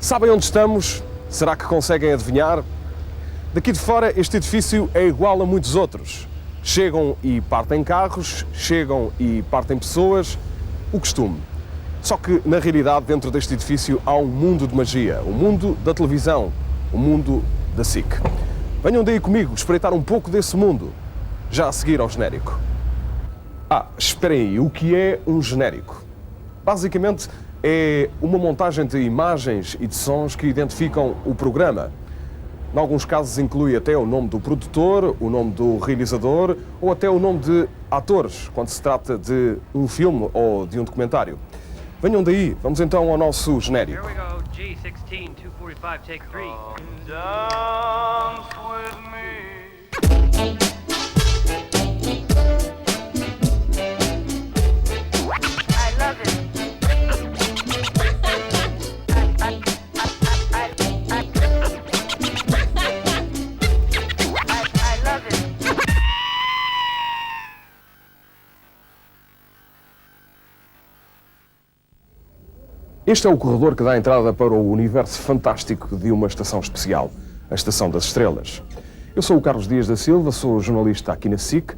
Sabem onde estamos? Será que conseguem adivinhar? Daqui de fora, este edifício é igual a muitos outros. Chegam e partem carros, chegam e partem pessoas, o costume. Só que, na realidade, dentro deste edifício há um mundo de magia, o mundo da televisão, o mundo da SIC. Venham daí comigo espreitar um pouco desse mundo, já a seguir ao genérico. Esperem aí, o que é um genérico? Basicamente, é uma montagem de imagens e de sons que identificam o programa. Em alguns casos inclui até o nome do produtor, o nome do realizador ou até o nome de atores, quando se trata de um filme ou de um documentário. Venham daí, vamos então ao nosso genérico. Here we go, G16, 245, take 3. Dance with me. I love it. I love it. Este é o corredor que dá entrada para o universo fantástico de uma estação especial, a Estação das Estrelas. Eu sou o Carlos Dias da Silva, sou jornalista aqui na SIC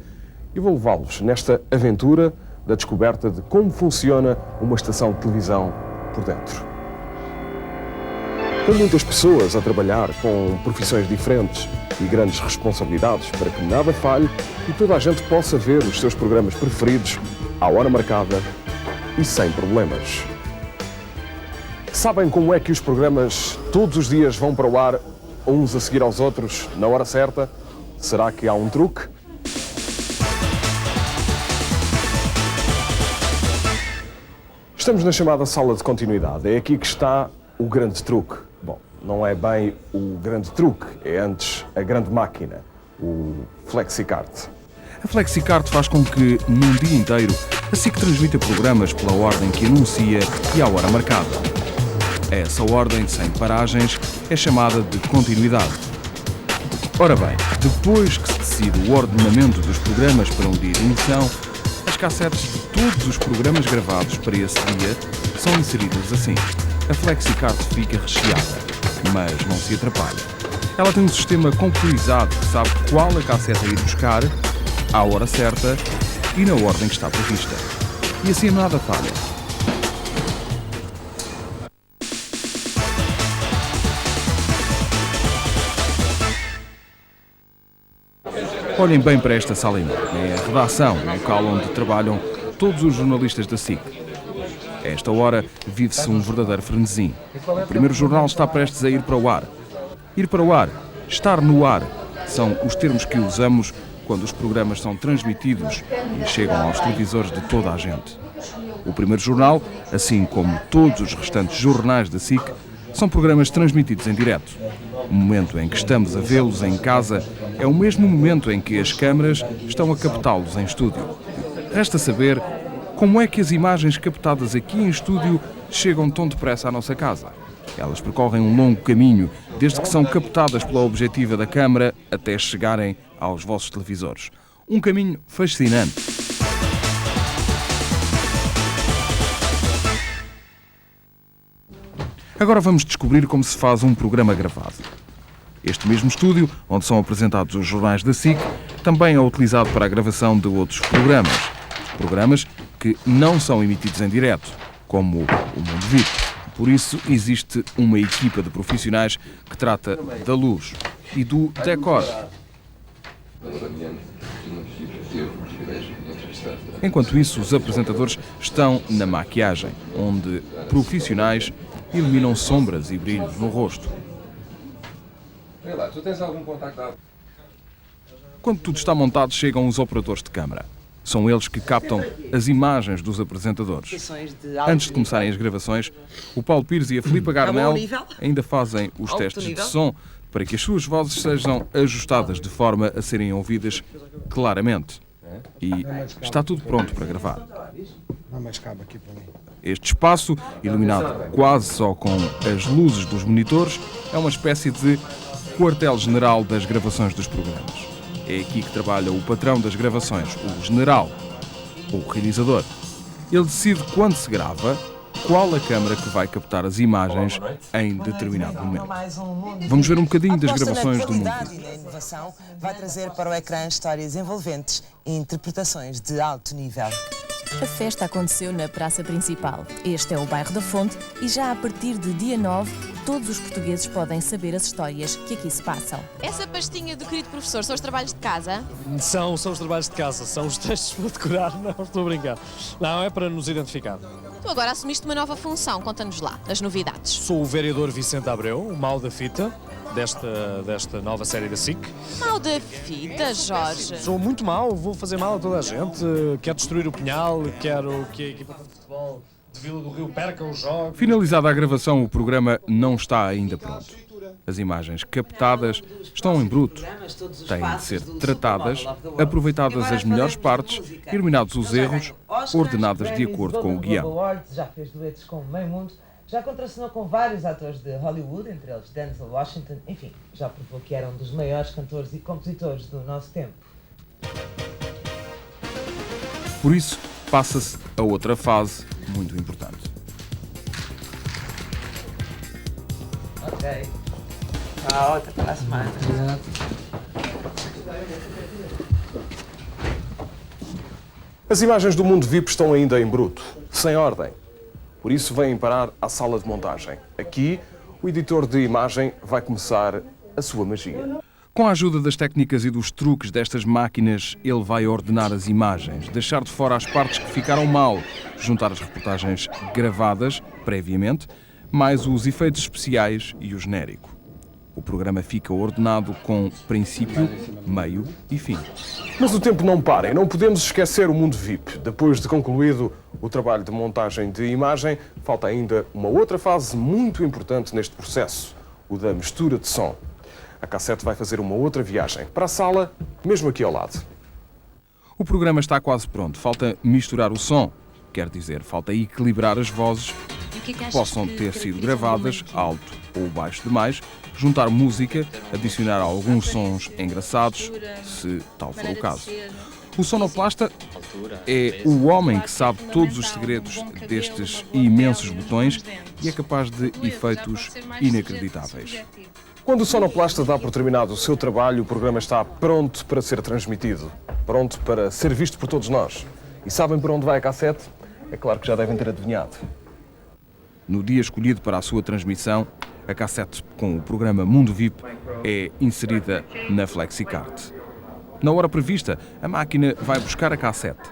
e vou levá-los nesta aventura da descoberta de como funciona uma estação de televisão por dentro. Com muitas pessoas a trabalhar com profissões diferentes e grandes responsabilidades para que nada falhe e toda a gente possa ver os seus programas preferidos à hora marcada e sem problemas. Sabem como é que os programas todos os dias vão para o ar, uns a seguir aos outros, na hora certa? Será que há um truque? Estamos na chamada sala de continuidade. É aqui que está o grande truque. Bom, não é bem o grande truque, é antes a grande máquina, o FlexiCard. A FlexiCard faz com que, num dia inteiro, a SIC transmita programas pela ordem que anuncia e à hora marcada. Essa ordem, sem paragens, é chamada de continuidade. Ora bem, depois que se decide o ordenamento dos programas para um dia de emissão, as cassetes de todos os programas gravados para esse dia são inseridas assim. A FlexiCard fica recheada, mas não se atrapalha. Ela tem um sistema computurizado que sabe qual a cassete a ir buscar, à hora certa e na ordem que está prevista. E assim nada falha. Olhem bem para esta sala enorme. É a redação, o local onde trabalham todos os jornalistas da SIC. A esta hora vive-se um verdadeiro frenesim. O primeiro jornal está prestes a ir para o ar. Ir para o ar, estar no ar, são os termos que usamos quando os programas são transmitidos e chegam aos televisores de toda a gente. O primeiro jornal, assim como todos os restantes jornais da SIC, são programas transmitidos em direto. O momento em que estamos a vê-los em casa é o mesmo momento em que as câmaras estão a captá-los em estúdio. Resta saber como é que as imagens captadas aqui em estúdio chegam tão depressa à nossa casa. Elas percorrem um longo caminho, desde que são captadas pela objetiva da câmara até chegarem aos vossos televisores. Um caminho fascinante. Agora vamos descobrir como se faz um programa gravado. Este mesmo estúdio, onde são apresentados os jornais da SIC, também é utilizado para a gravação de outros programas. Programas que não são emitidos em direto, como o Mundo VIP. Por isso, existe uma equipa de profissionais que trata da luz e do decor. Enquanto isso, os apresentadores estão na maquiagem, onde profissionais iluminam sombras e brilhos no rosto. Olha lá, tu tens algum contacto? Quando tudo está montado, chegam os operadores de câmara. São eles que captam as imagens dos apresentadores. Antes de começarem as gravações, o Paulo Pires e a Filipa Garnel ainda fazem os testes de som para que as suas vozes sejam ajustadas de forma a serem ouvidas claramente. E está tudo pronto para gravar. Este espaço, iluminado quase só com as luzes dos monitores, é uma espécie de quartel-general das gravações dos programas. É aqui que trabalha o patrão das gravações, o general, o realizador. Ele decide quando se grava, qual a câmara que vai captar as imagens em determinado momento. Vamos ver um bocadinho das gravações do Mundo VIP. A inovação vai trazer para o ecrã histórias envolventes e interpretações de alto nível. A festa aconteceu na praça principal. Este é o bairro da Fonte e já a partir de dia 9, todos os portugueses podem saber as histórias que aqui se passam. Essa pastinha do querido professor são os trabalhos de casa? São os trabalhos de casa, são os textos para decorar, não estou a brincar. Não, é para nos identificar. Tu agora assumiste uma nova função, conta-nos lá, as novidades. Sou o vereador Vicente Abreu, o mal da fita desta nova série da SIC. Mal da fita, Jorge. Sou muito mau, vou fazer mal a toda a gente, quero destruir o Pinhal, quero que a equipa de futebol de Vila do Rio perca os jogos. Finalizada a gravação, o programa não está ainda pronto. As imagens captadas estão em bruto. Têm de ser tratadas, aproveitadas as melhores partes, eliminados os erros, ordenadas de acordo com o guião. Já fez duetos com o meio mundo, já contracenou com vários atores de Hollywood, entre eles Denzel Washington, enfim, já provou que era um dos maiores cantores e compositores do nosso tempo. Por isso, passa-se a outra fase muito importante. Ok. Outra para a semana. As imagens do Mundo VIP estão ainda em bruto, sem ordem. Por isso vêm parar à sala de montagem. Aqui, o editor de imagem vai começar a sua magia. Com a ajuda das técnicas e dos truques destas máquinas, ele vai ordenar as imagens, deixar de fora as partes que ficaram mal, juntar as reportagens gravadas previamente, mais os efeitos especiais e o genérico. O programa fica ordenado com princípio, meio e fim. Mas o tempo não para e não podemos esquecer o Mundo VIP. Depois de concluído o trabalho de montagem de imagem, falta ainda uma outra fase muito importante neste processo, o da mistura de som. A cassete vai fazer uma outra viagem para a sala, mesmo aqui ao lado. O programa está quase pronto. Falta misturar o som. Quer dizer, falta equilibrar as vozes que possam ter sido gravadas alto ou baixo demais, juntar música, adicionar alguns sons engraçados, se tal for o caso. O sonoplasta é o homem que sabe todos os segredos destes imensos botões e é capaz de efeitos inacreditáveis. Quando o sonoplasta dá por terminado o seu trabalho, o programa está pronto para ser transmitido, pronto para ser visto por todos nós. E sabem por onde vai a cassete? É claro que já devem ter adivinhado. No dia escolhido para a sua transmissão, a cassete com o programa Mundo VIP é inserida na FlexiCard. Na hora prevista, a máquina vai buscar a cassete.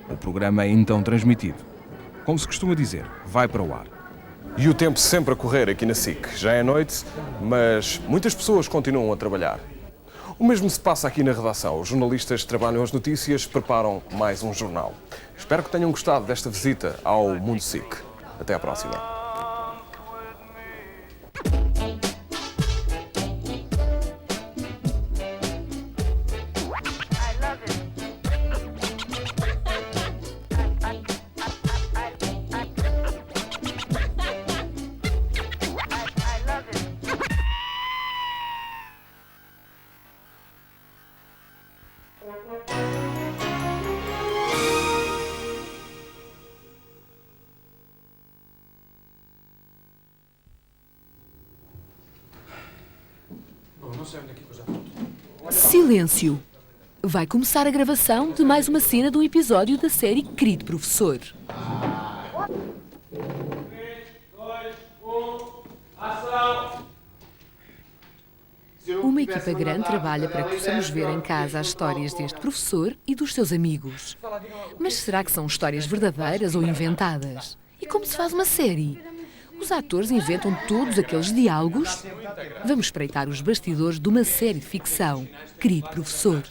O programa é então transmitido. Como se costuma dizer, vai para o ar. E o tempo sempre a correr aqui na SIC. Já é noite, mas muitas pessoas continuam a trabalhar. O mesmo se passa aqui na redação. Os jornalistas que trabalham as notícias preparam mais um jornal. Espero que tenham gostado desta visita ao Mundo SIC. Até à próxima. Silêncio! Vai começar a gravação de mais uma cena de um episódio da série Querido Professor. 3, 2, 1, ação! Uma equipa grande trabalha para que possamos ver em casa as histórias deste professor e dos seus amigos. Mas será que são histórias verdadeiras ou inventadas? E como se faz uma série? Os atores inventam todos aqueles diálogos? Vamos espreitar os bastidores de uma série de ficção. Querido Professor.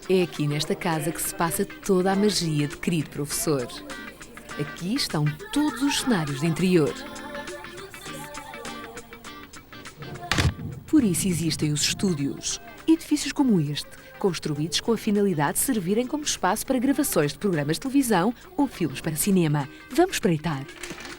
É aqui nesta casa que se passa toda a magia de Querido Professor. Aqui estão todos os cenários de interior. Por isso existem os estúdios, edifícios como este, construídos com a finalidade de servirem como espaço para gravações de programas de televisão ou filmes para cinema. Vamos espreitar.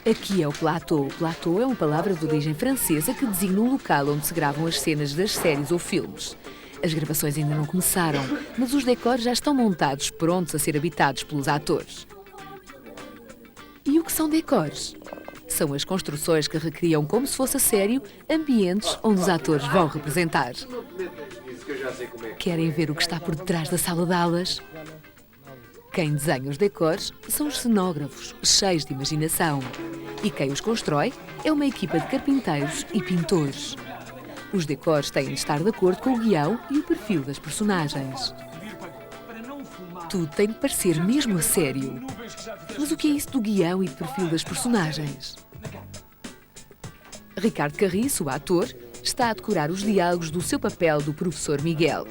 Aqui é o platô. O platô é uma palavra de origem francesa que designa um local onde se gravam as cenas das séries ou filmes. As gravações ainda não começaram, mas os decors já estão montados, prontos a ser habitados pelos atores. E o que são decors? São as construções que recriam como se fosse a sério ambientes onde os atores vão representar. Querem ver o que está por detrás da sala de aulas? Quem desenha os decors são os cenógrafos, cheios de imaginação. E quem os constrói é uma equipa de carpinteiros e pintores. Os decors têm de estar de acordo com o guião e o perfil das personagens. Tudo tem de parecer mesmo a sério. Mas o que é isso do guião e do perfil das personagens? Ricardo Carriço, o ator, está a decorar os diálogos do seu papel do professor Miguel.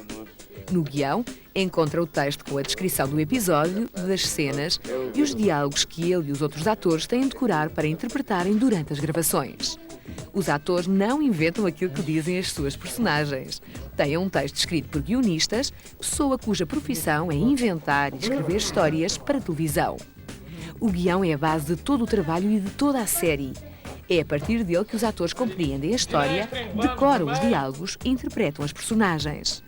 No guião, encontra o texto com a descrição do episódio, das cenas e os diálogos que ele e os outros atores têm de decorar para interpretarem durante as gravações. Os atores não inventam aquilo que dizem as suas personagens. Têm um texto escrito por guionistas, pessoa cuja profissão é inventar e escrever histórias para televisão. O guião é a base de todo o trabalho e de toda a série. É a partir dele que os atores compreendem a história, decoram os diálogos e interpretam as personagens.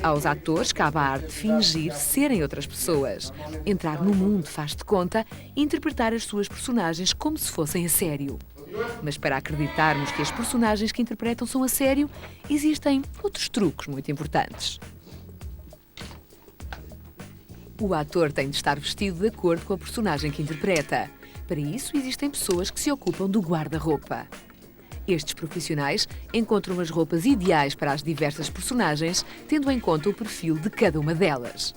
Aos atores cabe a arte de fingir serem outras pessoas, entrar no mundo faz de conta e interpretar as suas personagens como se fossem a sério. Mas para acreditarmos que as personagens que interpretam são a sério, existem outros truques muito importantes. O ator tem de estar vestido de acordo com a personagem que interpreta. Para isso, existem pessoas que se ocupam do guarda-roupa. Estes profissionais encontram as roupas ideais para as diversas personagens, tendo em conta o perfil de cada uma delas.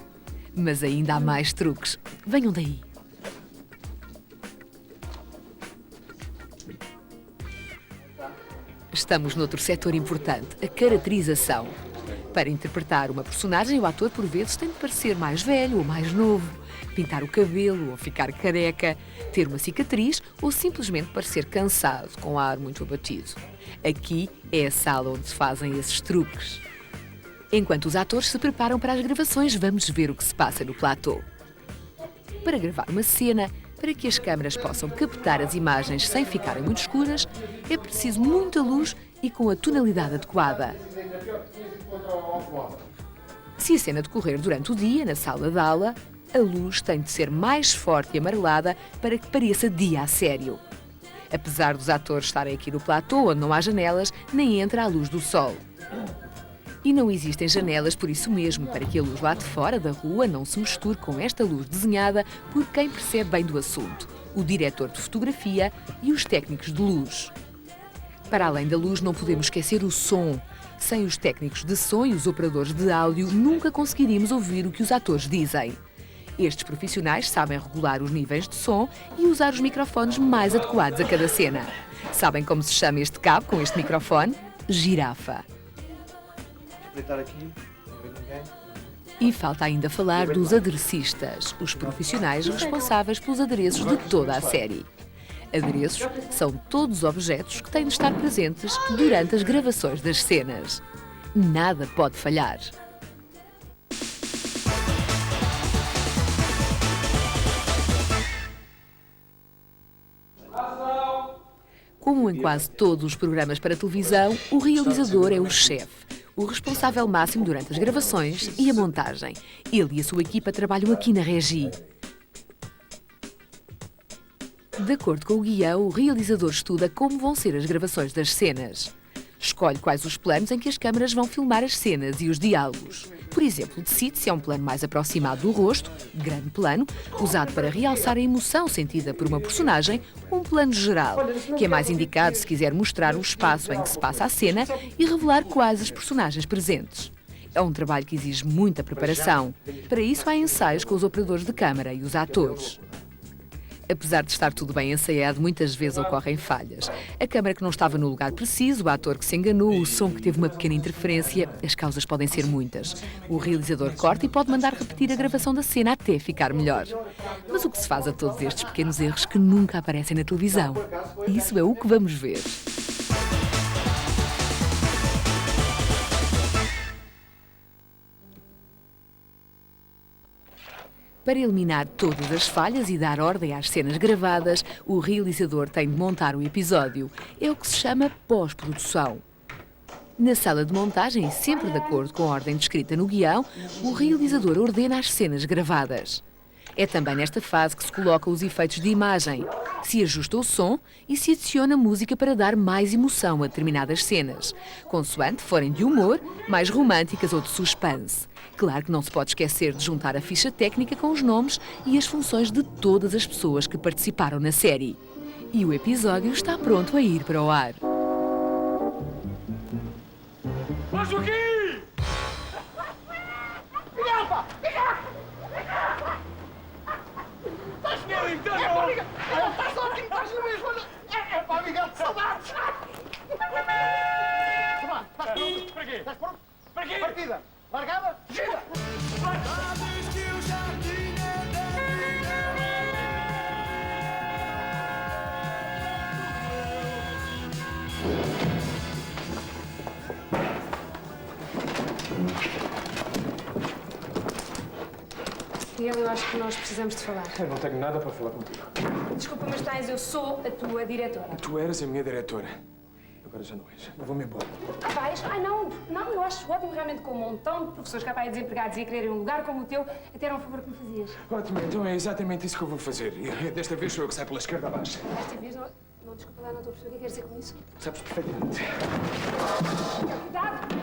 Mas ainda há mais truques. Venham daí. Estamos noutro setor importante, a caracterização. Para interpretar uma personagem, o ator por vezes tem de parecer mais velho ou mais novo, pintar o cabelo ou ficar careca, ter uma cicatriz ou simplesmente parecer cansado, com ar muito abatido. Aqui é a sala onde se fazem esses truques. Enquanto os atores se preparam para as gravações, vamos ver o que se passa no platô. Para gravar uma cena, para que as câmaras possam captar as imagens sem ficarem muito escuras, é preciso muita luz e com a tonalidade adequada. Se a cena decorrer durante o dia, na sala de aula, a luz tem de ser mais forte e amarelada para que pareça dia a sério. Apesar dos atores estarem aqui no platô, onde não há janelas, nem entra a luz do sol. E não existem janelas por isso mesmo, para que a luz lá de fora da rua não se misture com esta luz desenhada por quem percebe bem do assunto, o diretor de fotografia e os técnicos de luz. Para além da luz, não podemos esquecer o som. Sem os técnicos de som e os operadores de áudio, nunca conseguiríamos ouvir o que os atores dizem. Estes profissionais sabem regular os níveis de som e usar os microfones mais adequados a cada cena. Sabem como se chama este cabo com este microfone? Girafa. E falta ainda falar dos aderecistas, os profissionais responsáveis pelos adereços de toda a série. Adereços são todos os objetos que têm de estar presentes durante as gravações das cenas. Nada pode falhar. Como em quase todos os programas para televisão, o realizador é o chefe, o responsável máximo durante as gravações e a montagem. Ele e a sua equipa trabalham aqui na Regi. De acordo com o guião, o realizador estuda como vão ser as gravações das cenas. Escolhe quais os planos em que as câmaras vão filmar as cenas e os diálogos. Por exemplo, decide se é um plano mais aproximado do rosto, grande plano, usado para realçar a emoção sentida por uma personagem, ou um plano geral, que é mais indicado se quiser mostrar o espaço em que se passa a cena e revelar quais as personagens presentes. É um trabalho que exige muita preparação. Para isso há ensaios com os operadores de câmara e os atores. Apesar de estar tudo bem ensaiado, muitas vezes ocorrem falhas. A câmara que não estava no lugar preciso, o ator que se enganou, o som que teve uma pequena interferência, as causas podem ser muitas. O realizador corta e pode mandar repetir a gravação da cena até ficar melhor. Mas o que se faz a todos estes pequenos erros que nunca aparecem na televisão? Isso é o que vamos ver. Para eliminar todas as falhas e dar ordem às cenas gravadas, o realizador tem de montar o episódio. É o que se chama pós-produção. Na sala de montagem, sempre de acordo com a ordem descrita no guião, o realizador ordena as cenas gravadas. É também nesta fase que se colocam os efeitos de imagem, se ajusta o som e se adiciona música para dar mais emoção a determinadas cenas, consoante forem de humor, mais românticas ou de suspense. Claro que não se pode esquecer de juntar a ficha técnica com os nomes e as funções de todas as pessoas que participaram na série. E o episódio está pronto a ir para o ar. Mas o quê? Miguel, pá! Miguel! Estás mesmo então? É, Miguel! Estás ótimo, estás no mesmo! É pá, Miguel, que saudades! Estás pronto? Para quê? Estás pronto? Para quê? Partida! Largada? Gira! Miguel, eu acho que nós precisamos de falar. Eu não tenho nada para falar contigo. Desculpa, mas tens, eu sou a tua diretora. Tu eras a minha diretora. Agora já não és. Eu vou-me embora. Vais? Ai, não, eu acho ótimo realmente com um montão de professores cá para aí desempregados e a quererem um lugar como o teu, até era um favor que me fazias. Ótimo, então é exatamente isso que eu vou fazer. E desta vez sou eu que saio pela esquerda abaixo. Desta vez, não, desculpa lá, não estou a perceber o que queres dizer com isso. Sabes perfeitamente. Cuidado!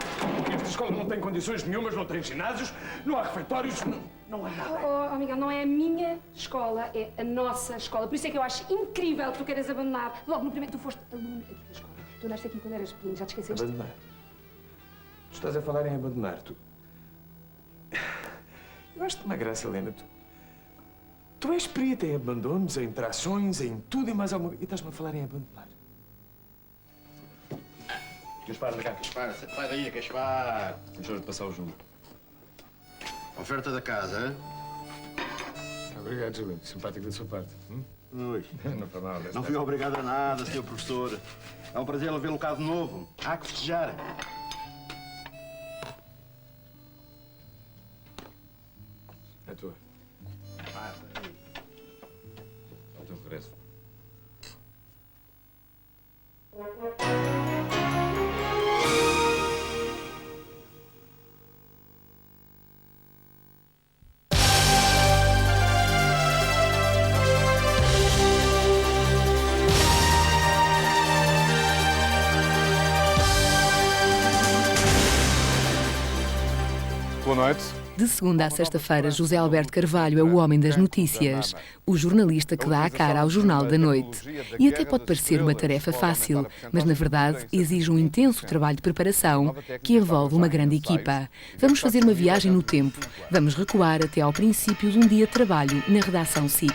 Esta escola não tem condições nenhumas, não tem ginásios, não há refeitórios, não há nada. Miguel, não é a minha escola, é a nossa escola. Por isso é que eu acho incrível que tu queiras abandonar. Logo no primeiro, tu foste aluno aqui da escola. Tu andaste aqui quando eras pequeno, já te esqueceste? Abandonar? Tu estás a falar em abandonar, tu... Eu acho-te uma graça, Helena. Tu és perita em abandonos, em trações, em tudo e mais alguma coisa. E estás-me a falar em abandonar. Gaspar, anda cá. Gaspar, sai daí, Gaspar. Deixa-me passar o jogo. Oferta da casa, hein? Obrigado, Júlio. Simpático da sua parte. Ui. Não foi mal. Não fui obrigado a nada, Sr. Professor. É um prazer vê-lo cá de novo. Há que festejar. É tua. Ao teu regresso. Boa noite. De segunda a sexta-feira, José Alberto Carvalho é o homem das notícias, o jornalista que dá a cara ao Jornal da Noite. E até pode parecer uma tarefa fácil, mas na verdade exige um intenso trabalho de preparação que envolve uma grande equipa. Vamos fazer uma viagem no tempo. Vamos recuar até ao princípio de um dia de trabalho na redação SIC.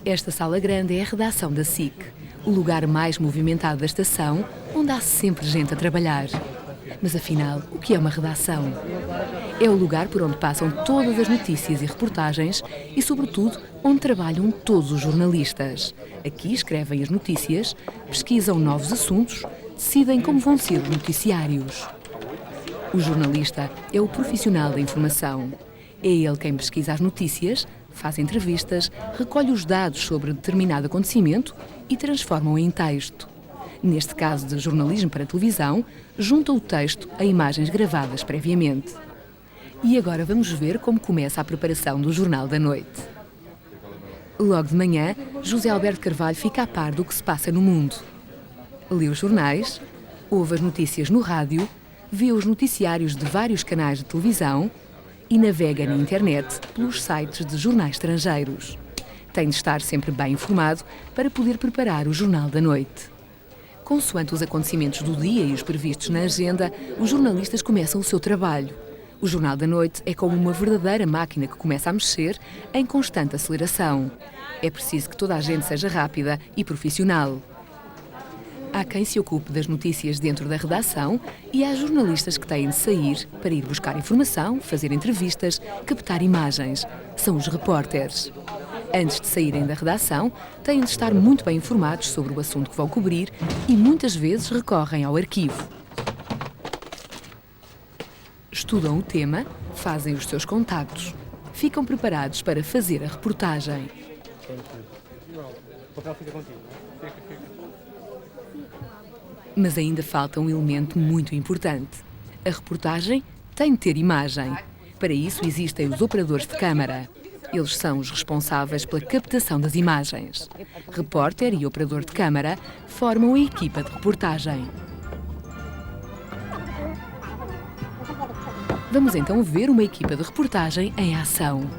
Esta sala grande é a redação da SIC, o lugar mais movimentado da estação, onde há sempre gente a trabalhar. Mas afinal, o que é uma redação? É o lugar por onde passam todas as notícias e reportagens e, sobretudo, onde trabalham todos os jornalistas. Aqui escrevem as notícias, pesquisam novos assuntos, decidem como vão ser os noticiários. O jornalista é o profissional da informação. É ele quem pesquisa as notícias, faz entrevistas, recolhe os dados sobre determinado acontecimento e transforma-o em texto. Neste caso de jornalismo para televisão, junta o texto a imagens gravadas previamente. E agora vamos ver como começa a preparação do Jornal da Noite. Logo de manhã, José Alberto Carvalho fica a par do que se passa no mundo. Lê os jornais, ouve as notícias no rádio, vê os noticiários de vários canais de televisão e navega na internet pelos sites de jornais estrangeiros. Tem de estar sempre bem informado para poder preparar o Jornal da Noite. Consoante os acontecimentos do dia e os previstos na agenda, os jornalistas começam o seu trabalho. O Jornal da Noite é como uma verdadeira máquina que começa a mexer em constante aceleração. É preciso que toda a gente seja rápida e profissional. Há quem se ocupe das notícias dentro da redação e há jornalistas que têm de sair para ir buscar informação, fazer entrevistas, captar imagens. São os repórteres. Antes de saírem da redação, têm de estar muito bem informados sobre o assunto que vão cobrir e muitas vezes recorrem ao arquivo. Estudam o tema, fazem os seus contactos, ficam preparados para fazer a reportagem. Mas ainda falta um elemento muito importante. A reportagem tem de ter imagem. Para isso existem os operadores de câmara. Eles são os responsáveis pela captação das imagens. Repórter e operador de câmara formam a equipa de reportagem. Vamos então ver uma equipa de reportagem em ação.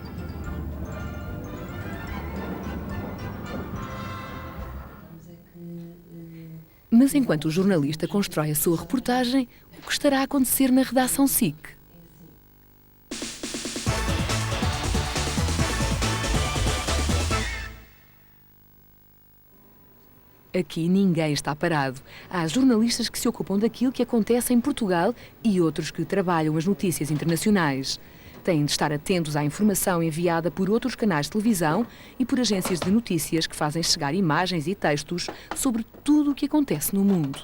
Mas enquanto o jornalista constrói a sua reportagem, o que estará a acontecer na redação SIC? Aqui ninguém está parado. Há jornalistas que se ocupam daquilo que acontece em Portugal e outros que trabalham as notícias internacionais. Têm de estar atentos à informação enviada por outros canais de televisão e por agências de notícias que fazem chegar imagens e textos sobre tudo o que acontece no mundo.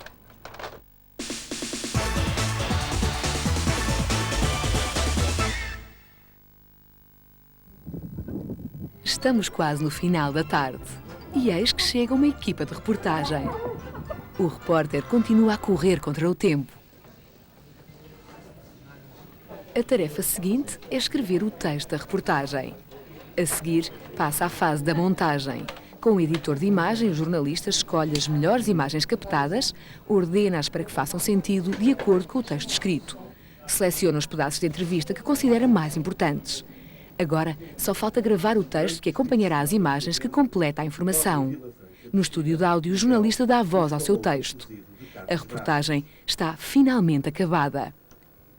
Estamos quase no final da tarde. E eis que chega uma equipa de reportagem. O repórter continua a correr contra o tempo. A tarefa seguinte é escrever o texto da reportagem. A seguir, passa à fase da montagem. Com o editor de imagem, o jornalista escolhe as melhores imagens captadas, ordena-as para que façam sentido de acordo com o texto escrito. Seleciona os pedaços de entrevista que considera mais importantes. Agora, só falta gravar o texto que acompanhará as imagens que completa a informação. No estúdio de áudio, o jornalista dá voz ao seu texto. A reportagem está finalmente acabada.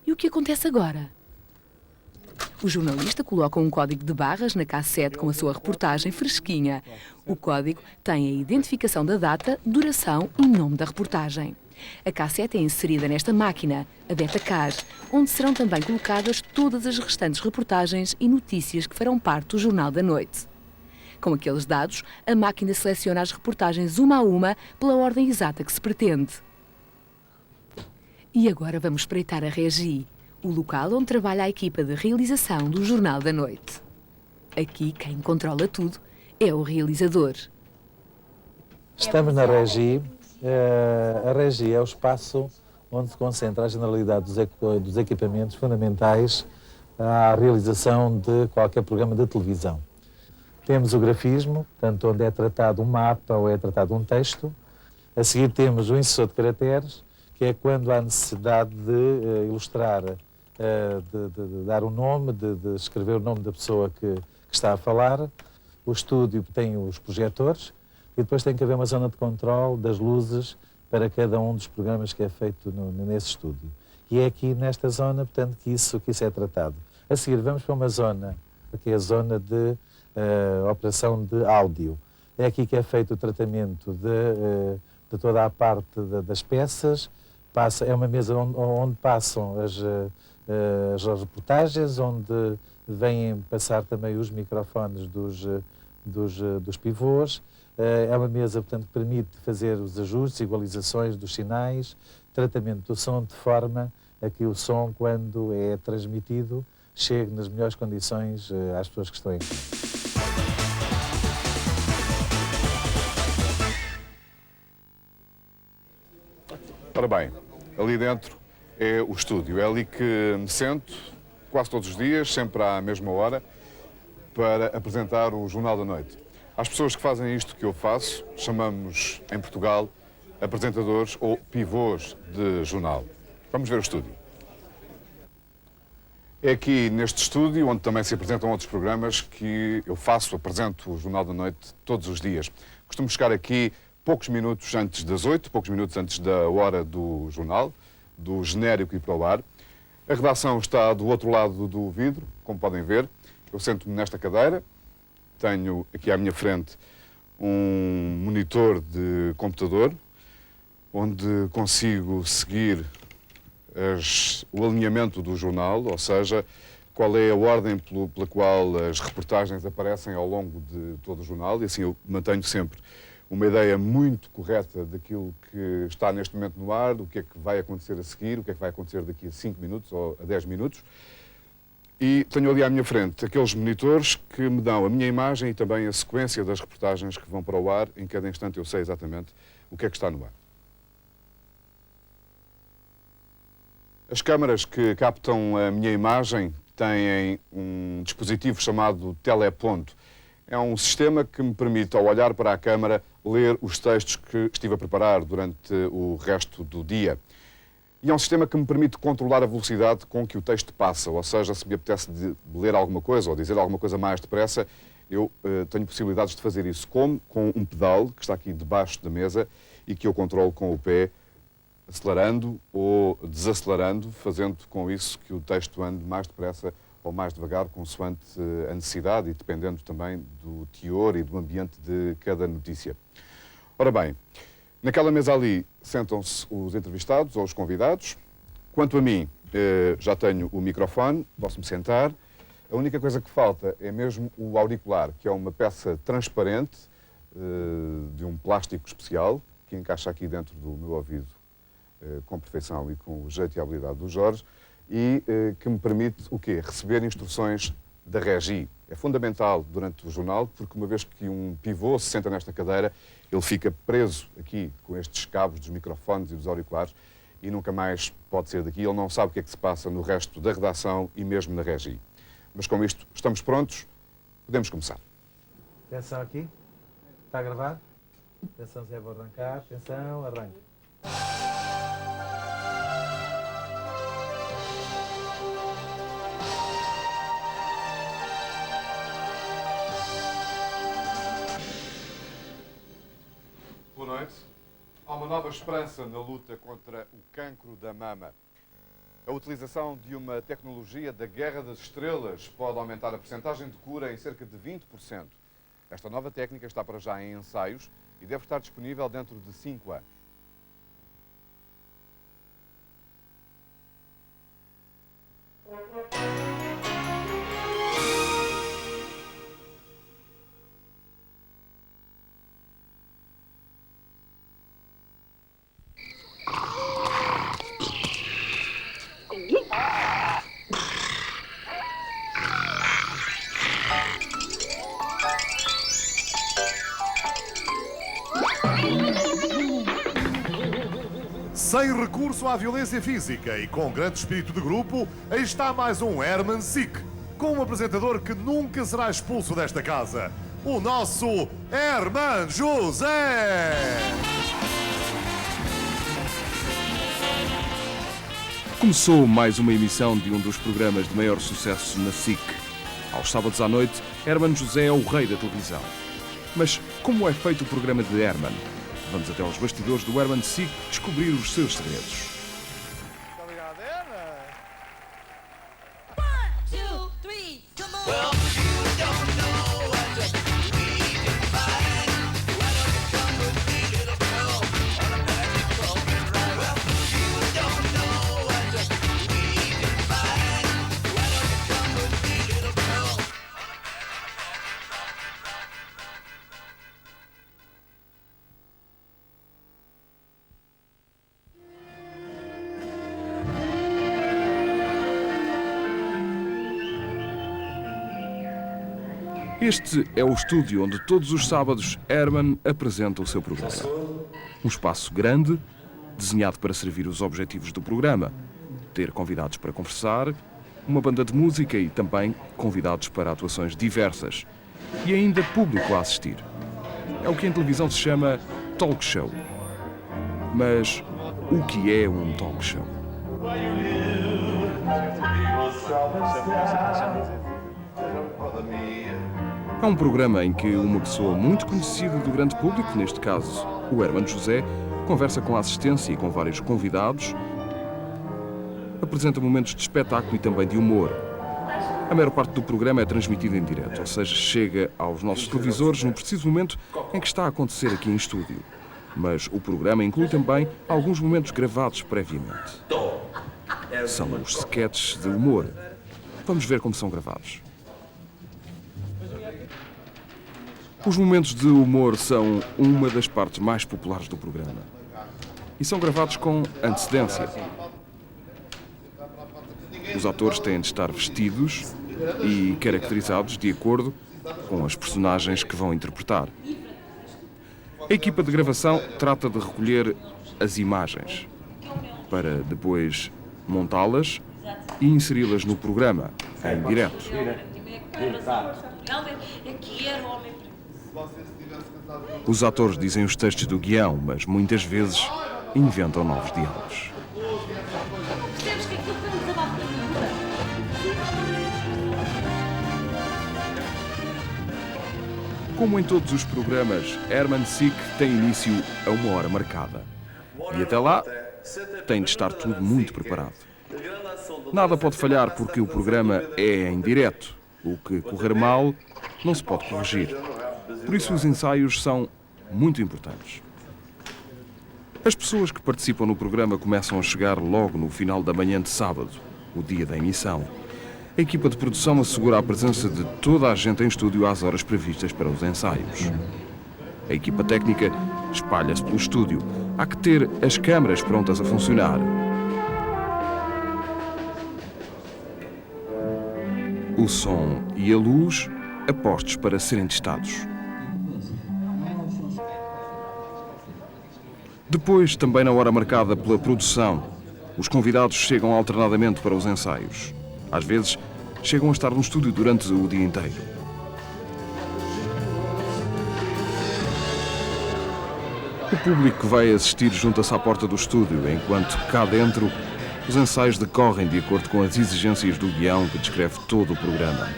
E o que acontece agora? O jornalista coloca um código de barras na cassete com a sua reportagem fresquinha. O código tem a identificação da data, duração e nome da reportagem. A cassete é inserida nesta máquina, a Betacard, onde serão também colocadas todas as restantes reportagens e notícias que farão parte do Jornal da Noite. Com aqueles dados, a máquina seleciona as reportagens uma a uma pela ordem exata que se pretende. E agora vamos espreitar a Regi, o local onde trabalha a equipa de realização do Jornal da Noite. Aqui, quem controla tudo é o realizador. Estamos na Regi. A Regi é o espaço onde se concentra a generalidade dos equipamentos fundamentais à realização de qualquer programa de televisão. Temos o grafismo, portanto, onde é tratado um mapa ou é tratado um texto. A seguir temos o insersor de caracteres, que é quando há necessidade de ilustrar, de dar um nome, de escrever o nome da pessoa que está a falar. O estúdio tem os projetores. E depois tem que haver uma zona de controle das luzes para cada um dos programas que é feito nesse estúdio. E é aqui nesta zona, portanto, que isso é tratado. A seguir vamos para uma zona, que é a zona de operação de áudio. É aqui que é feito o tratamento de toda a parte das peças. É uma mesa onde passam as reportagens, onde vêm passar também os microfones dos pivôs. É uma mesa, portanto, que permite fazer os ajustes, igualizações dos sinais, tratamento do som, de forma a que o som, quando é transmitido, chegue nas melhores condições às pessoas que estão em casa. Ora bem, ali dentro é o estúdio. É ali que me sento, quase todos os dias, sempre à mesma hora, para apresentar o Jornal da Noite. Às pessoas que fazem isto que eu faço, chamamos em Portugal apresentadores ou pivôs de jornal. Vamos ver o estúdio. É aqui neste estúdio, onde também se apresentam outros programas, que eu apresento o Jornal da Noite todos os dias. Costumo chegar aqui poucos minutos antes das 8, poucos minutos antes da hora do jornal, do genérico ir para o ar. A redação está do outro lado do vidro, como podem ver. Eu sento-me nesta cadeira, tenho aqui à minha frente um monitor de computador, onde consigo seguir o alinhamento do jornal, ou seja, qual é a ordem pela qual as reportagens aparecem ao longo de todo o jornal, e assim eu mantenho sempre uma ideia muito correta daquilo que está neste momento no ar, o que é que vai acontecer a seguir, o que é que vai acontecer daqui a 5 minutos ou a 10 minutos. E tenho ali à minha frente aqueles monitores que me dão a minha imagem e também a sequência das reportagens que vão para o ar. Em cada instante eu sei exatamente o que é que está no ar. As câmaras que captam a minha imagem têm um dispositivo chamado teleponto. É um sistema que me permite, ao olhar para a câmara, ler os textos que estive a preparar durante o resto do dia. E é um sistema que me permite controlar a velocidade com que o texto passa, ou seja, se me apetece de ler alguma coisa ou dizer alguma coisa mais depressa, eu tenho possibilidades de fazer isso, como com um pedal que está aqui debaixo da mesa e que eu controlo com o pé, acelerando ou desacelerando, fazendo com isso que o texto ande mais depressa ou mais devagar, consoante a necessidade e dependendo também do teor e do ambiente de cada notícia. Ora bem, naquela mesa ali sentam-se os entrevistados ou os convidados. Quanto a mim, já tenho o microfone, posso-me sentar. A única coisa que falta é mesmo o auricular, que é uma peça transparente, de um plástico especial, que encaixa aqui dentro do meu ouvido com perfeição e com o jeito e a habilidade do Jorge, e que me permite o quê? Receber instruções da regi. É fundamental durante o jornal, porque uma vez que um pivô se senta nesta cadeira, ele fica preso aqui com estes cabos dos microfones e dos auriculares e nunca mais pode sair daqui. Ele não sabe o que é que se passa no resto da redação e mesmo na regi. Mas com isto, estamos prontos? Podemos começar. Atenção aqui. Está a gravar? Atenção, Zé, vou arrancar. Atenção, arranca. Boa noite. Há uma nova esperança na luta contra o cancro da mama. A utilização de uma tecnologia da Guerra das Estrelas pode aumentar a percentagem de cura em cerca de 20%. Esta nova técnica está para já em ensaios e deve estar disponível dentro de 5 anos. Sem recurso à violência física e com grande espírito de grupo, aí está mais um Herman Sick, com um apresentador que nunca será expulso desta casa, o nosso Herman José! Começou mais uma emissão de um dos programas de maior sucesso na SIC. Aos sábados à noite, Herman José é o rei da televisão. Mas como é feito o programa de Herman? Vamos até aos bastidores do Herman SIC descobrir os seus segredos. Este é o estúdio onde todos os sábados Herman apresenta o seu programa. Um espaço grande, desenhado para servir os objetivos do programa. Ter convidados para conversar, uma banda de música e também convidados para atuações diversas. E ainda público a assistir. É o que em televisão se chama talk show. Mas o que é um talk show? É um programa em que uma pessoa muito conhecida do grande público, neste caso o Hermano José, conversa com a assistência e com vários convidados, apresenta momentos de espetáculo e também de humor. A maior parte do programa é transmitida em direto, ou seja, chega aos nossos televisores no preciso momento em que está a acontecer aqui em estúdio. Mas o programa inclui também alguns momentos gravados previamente. São os sketches de humor. Vamos ver como são gravados. Os momentos de humor são uma das partes mais populares do programa. E são gravados com antecedência. Os atores têm de estar vestidos e caracterizados de acordo com as personagens que vão interpretar. A equipa de gravação trata de recolher as imagens para depois montá-las e inseri-las no programa, em direto. Os atores dizem os textos do guião, mas muitas vezes inventam novos diálogos. Como em todos os programas, Herman Sick tem início a 1 hora marcada. E até lá, tem de estar tudo muito preparado. Nada pode falhar porque o programa é em direto. O que correr mal não se pode corrigir. Por isso os ensaios são muito importantes. As pessoas que participam no programa começam a chegar logo no final da manhã de sábado, o dia da emissão. A equipa de produção assegura a presença de toda a gente em estúdio às horas previstas para os ensaios. A equipa técnica espalha-se pelo estúdio. Há que ter as câmaras prontas a funcionar. O som e a luz apostos para serem testados. Depois, também na hora marcada pela produção, os convidados chegam alternadamente para os ensaios. Às vezes, chegam a estar no estúdio durante o dia inteiro. O público que vai assistir junta-se à porta do estúdio, enquanto cá dentro os ensaios decorrem de acordo com as exigências do guião que descreve todo o programa.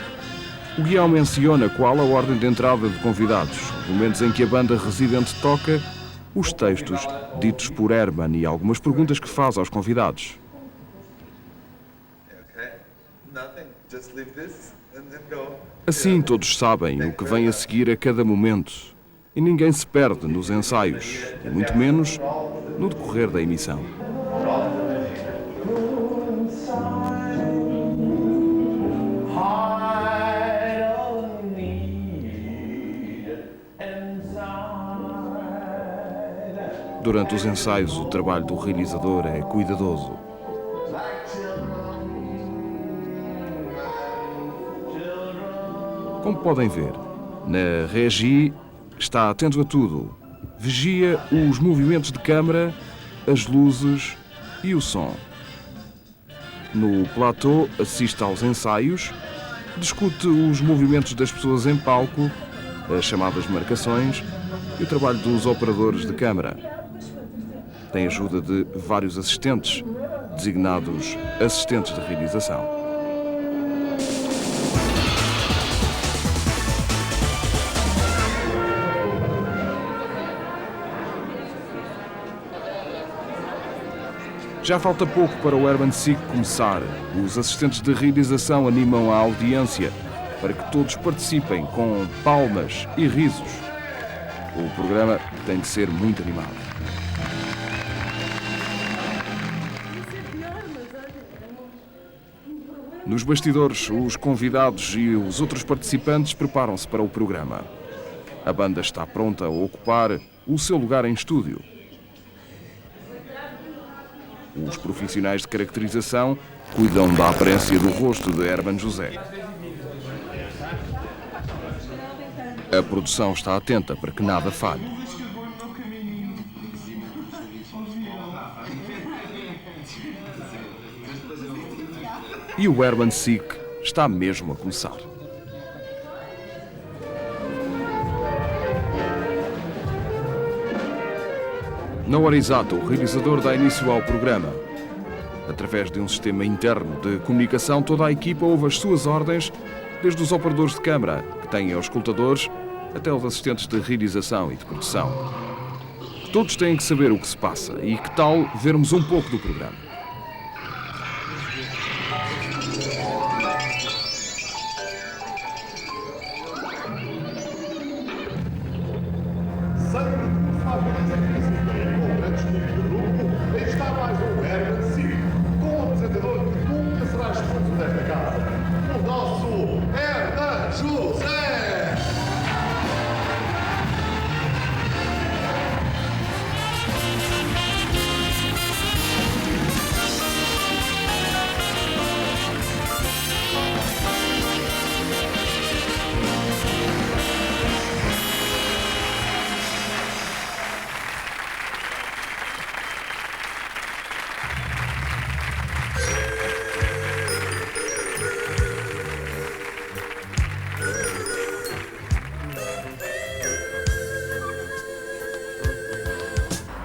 O guião menciona qual a ordem de entrada de convidados, momentos em que a banda residente toca, os textos ditos por Herman e algumas perguntas que faz aos convidados. Assim todos sabem o que vem a seguir a cada momento e ninguém se perde nos ensaios, e muito menos no decorrer da emissão. Durante os ensaios, o trabalho do realizador é cuidadoso. Como podem ver, na Regi está atento a tudo. Vigia os movimentos de câmara, as luzes e o som. No platô, assiste aos ensaios, discute os movimentos das pessoas em palco, as chamadas marcações e o trabalho dos operadores de câmara. Tem ajuda de vários assistentes, designados assistentes de realização. Já falta pouco para o Herman Sick começar. Os assistentes de realização animam a audiência para que todos participem com palmas e risos. O programa tem de ser muito animado. Nos bastidores, os convidados e os outros participantes preparam-se para o programa. A banda está pronta a ocupar o seu lugar em estúdio. Os profissionais de caracterização cuidam da aparência do rosto de Herman José. A produção está atenta para que nada falhe. E o Herman Sick está mesmo a começar. Na hora exata, o realizador dá início ao programa. Através de um sistema interno de comunicação, toda a equipa ouve as suas ordens, desde os operadores de câmara, que têm auscultadores, até os assistentes de realização e de produção. Todos têm que saber o que se passa e que tal vermos um pouco do programa. Está mais um Herman Sick, com um apresentador que nunca será expulso desta casa. O nosso Hernan José!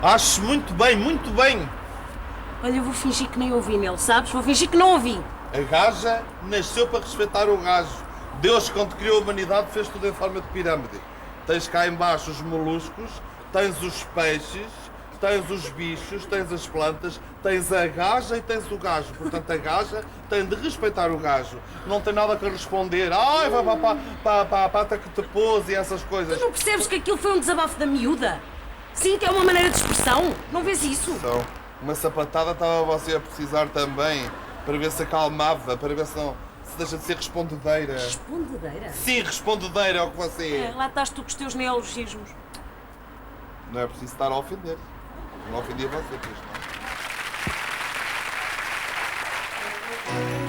Acho muito bem, muito bem. Olha, eu vou fingir que nem ouvi nele, sabes? Vou fingir que não ouvi. A gaja nasceu para respeitar o gajo. Deus, quando criou a humanidade, fez tudo em forma de pirâmide. Tens cá embaixo os moluscos, tens os peixes, tens os bichos, tens as plantas, tens a gaja e tens o gajo. Portanto, a gaja tem de respeitar o gajo. Não tem nada que responder. Ai, vai para a pata que te pôs e essas coisas. Tu não percebes que aquilo foi um desabafo da miúda? Sim, que é uma maneira de expressão. Não vês isso? Então, uma sapatada estava você a precisar também, para ver se acalmava, para ver se não se deixa de ser respondedeira. Respondedeira? Sim, respondedeira é o que você é. Lá estás tu com os teus neologismos. Não é preciso estar a ofender. Não ofendia você, pois não.